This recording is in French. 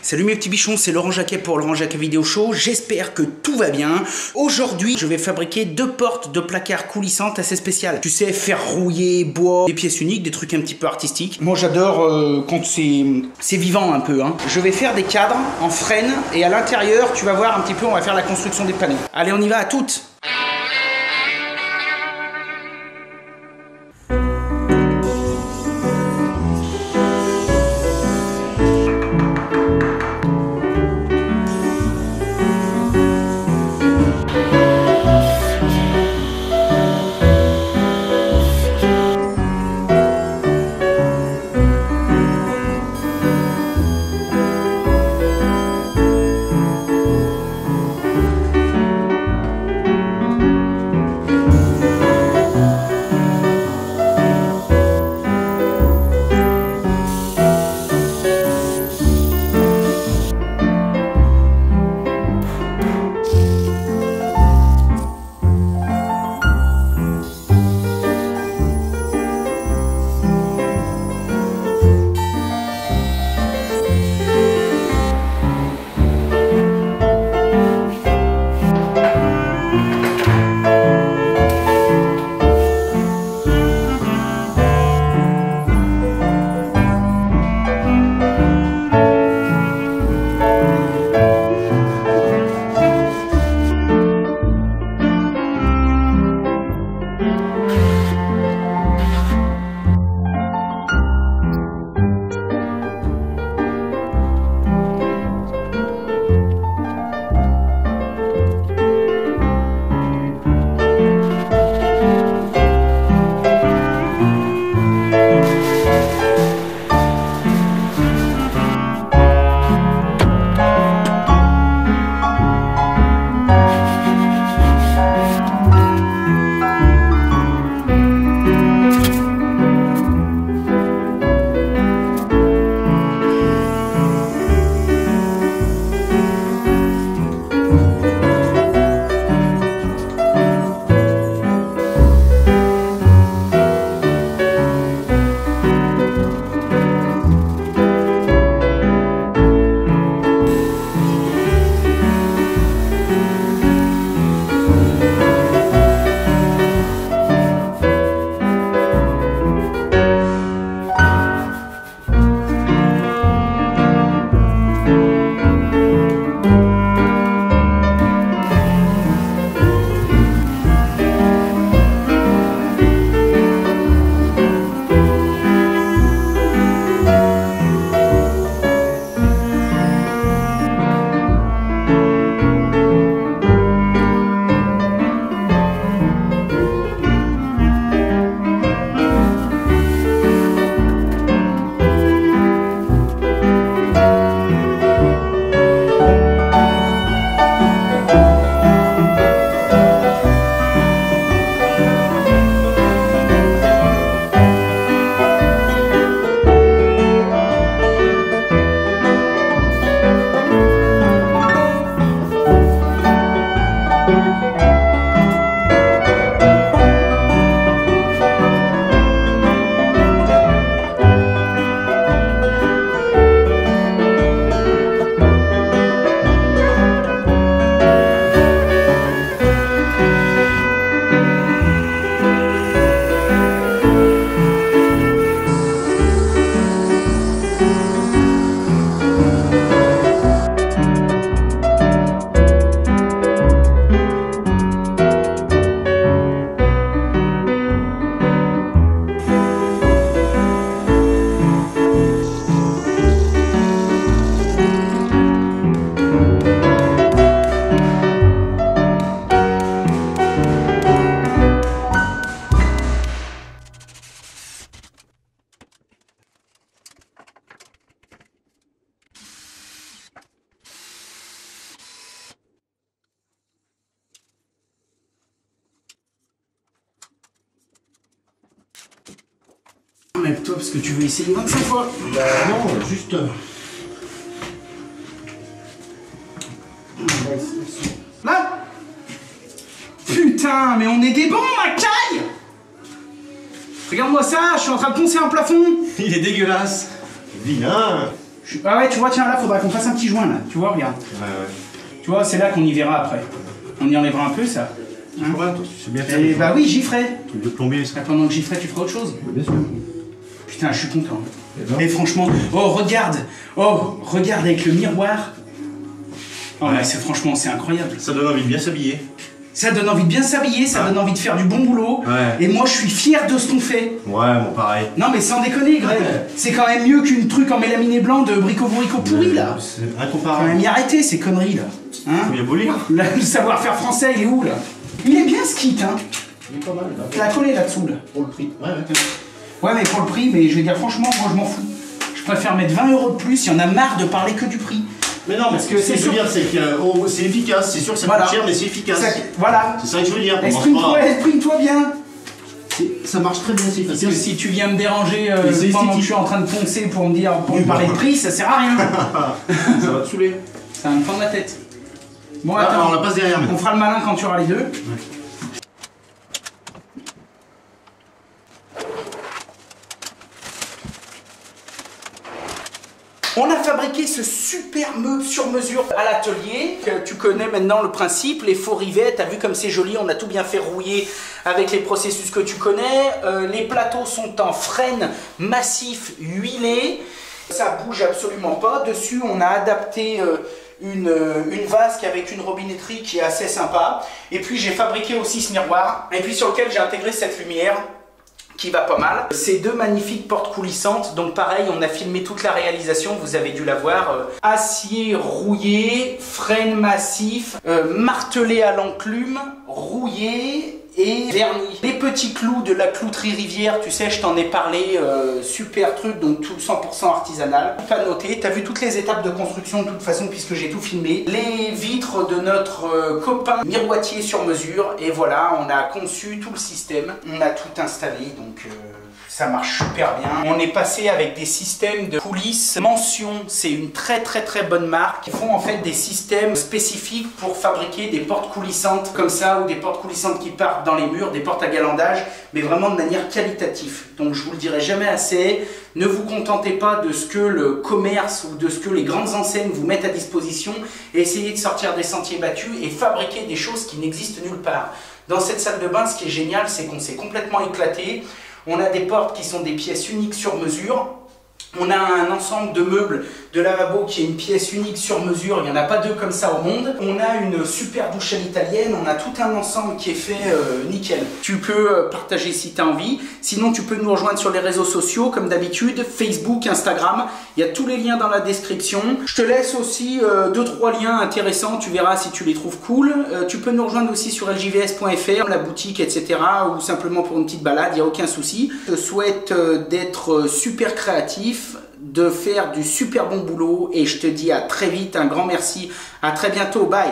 Salut mes petits bichons, c'est Laurent Jacquet pour Laurent Jacquet Vidéo Show. J'espère que tout va bien. Aujourd'hui, je vais fabriquer 2 portes de placard coulissantes assez spéciales. Tu sais, fer rouillé, bois, des pièces uniques, des trucs un petit peu artistiques. Moi, j'adore quand c'est vivant un peu. Hein. Je vais faire des cadres en frêne et à l'intérieur, tu vas voir un petit peu, on va faire la construction des panneaux. Allez, on y va à toutes. Lève-toi parce que tu veux essayer 25 fois. Non, juste... Là. Putain, mais on est des bons, ma caille. Regarde-moi ça, je suis en train de poncer un plafond. Il est dégueulasse. Vilain. Ah ouais, tu vois, tiens, là, faudra qu'on fasse un petit joint, là. Tu vois, regarde. Ouais. Tu vois, c'est là qu'on y verra après. On y enlèvera un peu, ça. Hein, toi, tu sais bien faire. Et bah oui, j'y ferai. Truc de plombier, ça. Pendant que j'y ferai, tu feras autre chose. Bien sûr. Putain, je suis content. Et franchement, oh, regarde. Oh, regarde avec le miroir. Oh, ouais, franchement, c'est incroyable. Ça donne envie de bien s'habiller. Ça donne envie de bien s'habiller, ça donne envie de faire du bon boulot. Ouais. Et moi, je suis fier de ce qu'on fait. Ouais, bon, pareil. Non, mais sans déconner, Greg. C'est quand même mieux qu'une truc en mélaminé blanc de brico-bourrico pourri, là. C'est Faut quand incomparable. même y arrêter, ces conneries, là. Hein? Faut bien beau lire. Le savoir-faire français, il est où, là? Il est bien, ce kit, hein. Il est pas mal, là. Tu l'as collé là-dessous, là. Pour le prix. Ouais. Ouais, mais pour le prix, mais je vais dire franchement, moi, je m'en fous. Je préfère mettre 20 € de plus, il y en a marre de parler que du prix. Mais non, parce que c'est sûr, c'est que c'est efficace. C'est sûr que ça coûte cher, mais c'est efficace. Voilà. C'est ça que je veux dire. Exprime-toi bien. Ça marche très bien, c'est efficace. Parce que si tu viens me déranger pendant que je suis en train de poncer pour me parler de prix, ça sert à rien. Ça va te saouler. Ça va me prendre la tête. Bon, Ah, attends, on la passe derrière. on fera le malin quand tu auras les deux. Ouais. On a fabriqué ce super meuble sur mesure à l'atelier. Tu connais maintenant le principe, les faux rivets, t'as vu comme c'est joli, on a tout bien fait rouiller avec les processus que tu connais. Les plateaux sont en frêne massif huilé, ça bouge absolument pas. Dessus on a adapté une vasque avec une robinetterie qui est assez sympa. Et puis j'ai fabriqué aussi ce miroir, et puis sur lequel j'ai intégré cette lumière qui va pas mal. Ces deux magnifiques portes coulissantes, donc pareil, on a filmé toute la réalisation, vous avez dû la voir. Acier rouillé, frêne massif, martelé à l'enclume, rouillé et vernis. Les petits clous de la clouterie Rivière, tu sais, je t'en ai parlé, super truc, donc tout 100% artisanal. Pas noté, t'as vu toutes les étapes de construction de toute façon puisque j'ai tout filmé. Les vitres de notre copain miroitier sur mesure, et voilà, on a conçu tout le système, on a tout installé, donc ça marche super bien. On est passé avec des systèmes de coulisses Mention, c'est une très bonne marque. Ils font en fait des systèmes spécifiques pour fabriquer des portes coulissantes comme ça, ou des portes coulissantes qui partent dans les murs, des portes à galandage, mais vraiment de manière qualitative. Donc je vous le dirai jamais assez, ne vous contentez pas de ce que le commerce ou de ce que les grandes enseignes vous mettent à disposition, et essayez de sortir des sentiers battus et fabriquer des choses qui n'existent nulle part. Dans cette salle de bain, ce qui est génial, c'est qu'on s'est complètement éclaté. On a des portes qui sont des pièces uniques sur mesure. On a un ensemble de meubles de lavabo qui est une pièce unique sur mesure. Il n'y en a pas deux comme ça au monde. On a une super douche à l'italienne. On a tout un ensemble qui est fait nickel. Tu peux partager si tu as envie. Sinon, tu peux nous rejoindre sur les réseaux sociaux comme d'habitude. Facebook, Instagram. Il y a tous les liens dans la description. Je te laisse aussi 2-3 liens intéressants. Tu verras si tu les trouves cool. Tu peux nous rejoindre aussi sur ljvs.fr, la boutique, etc. Ou simplement pour une petite balade. Il n'y a aucun souci. Je te souhaite d'être super créatif, de faire du super bon boulot, et je te dis à très vite, un grand merci, à très bientôt, bye.